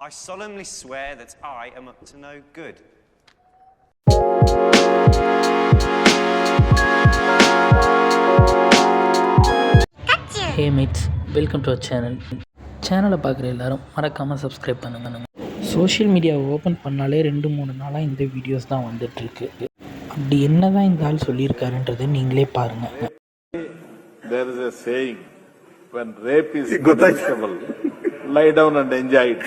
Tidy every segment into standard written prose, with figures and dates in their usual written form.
I solemnly swear that I am up to no good. Hey mates, welcome to our channel. சேனலை பார்க்குற எல்லாரும் மறக்காமல் subscribe பண்ணுங்க. Social மீடியாவை ஓப்பன் பண்ணாலே 2-3 நாளாக இந்த வீடியோஸ் தான் வந்துட்டுருக்கு. அப்படி என்ன தான் இந்த ஆள் சொல்லியிருக்காருன்றதை நீங்களே பாருங்கள். There is a saying, when rape is punishable, lie down and enjoy it.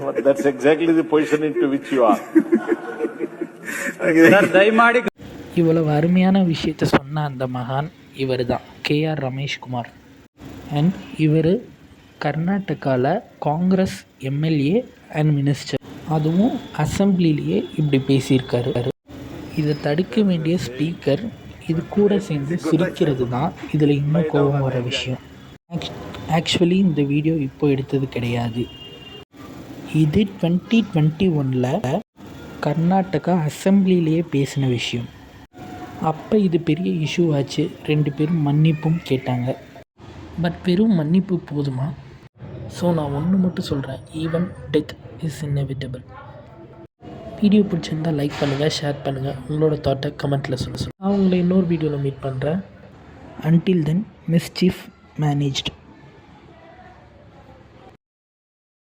But that's exactly the position into which you are. இவ்வளவு அருமையான விஷயத்தை சொன்ன அந்த மகான் இவர் தான் KR ரமேஷ்குமார். அண்ட் இவர் கர்நாடகாவில் காங்கிரஸ் எம்எல்ஏ அண்ட் மினிஸ்டர், அதுவும் அசம்பிளிலேயே இப்படி பேசியிருக்காரு. இதை தடுக்க வேண்டிய ஸ்பீக்கர் இது கூட சேர்ந்து சிரிக்கிறது தான் இதில் இன்னும் கோபம் வர விஷயம். ஆக்சுவலி இந்த வீடியோ இப்போ எடுத்தது கிடையாது. இது 2021 கர்நாடகா அசம்பிளிலேயே பேசின விஷயம். அப்போ இது பெரிய இஷ்யூ ஆச்சு. 2 பேரும் மன்னிப்பும் கேட்டாங்க. பட் வெறும் மன்னிப்பு போதுமா? ஸோ நான் ஒன்று மட்டும் சொல்கிறேன், even death is inevitable. Video பிடிச்சிருந்தால் லைக் பண்ணுங்கள், ஷேர் பண்ணுங்கள், உங்களோட தாட்டை கமெண்ட்டில் சொல்ல. நான் உங்களை இன்னொரு வீடியோவில் மீட் பண்ணுறேன். Until then, mischief managed.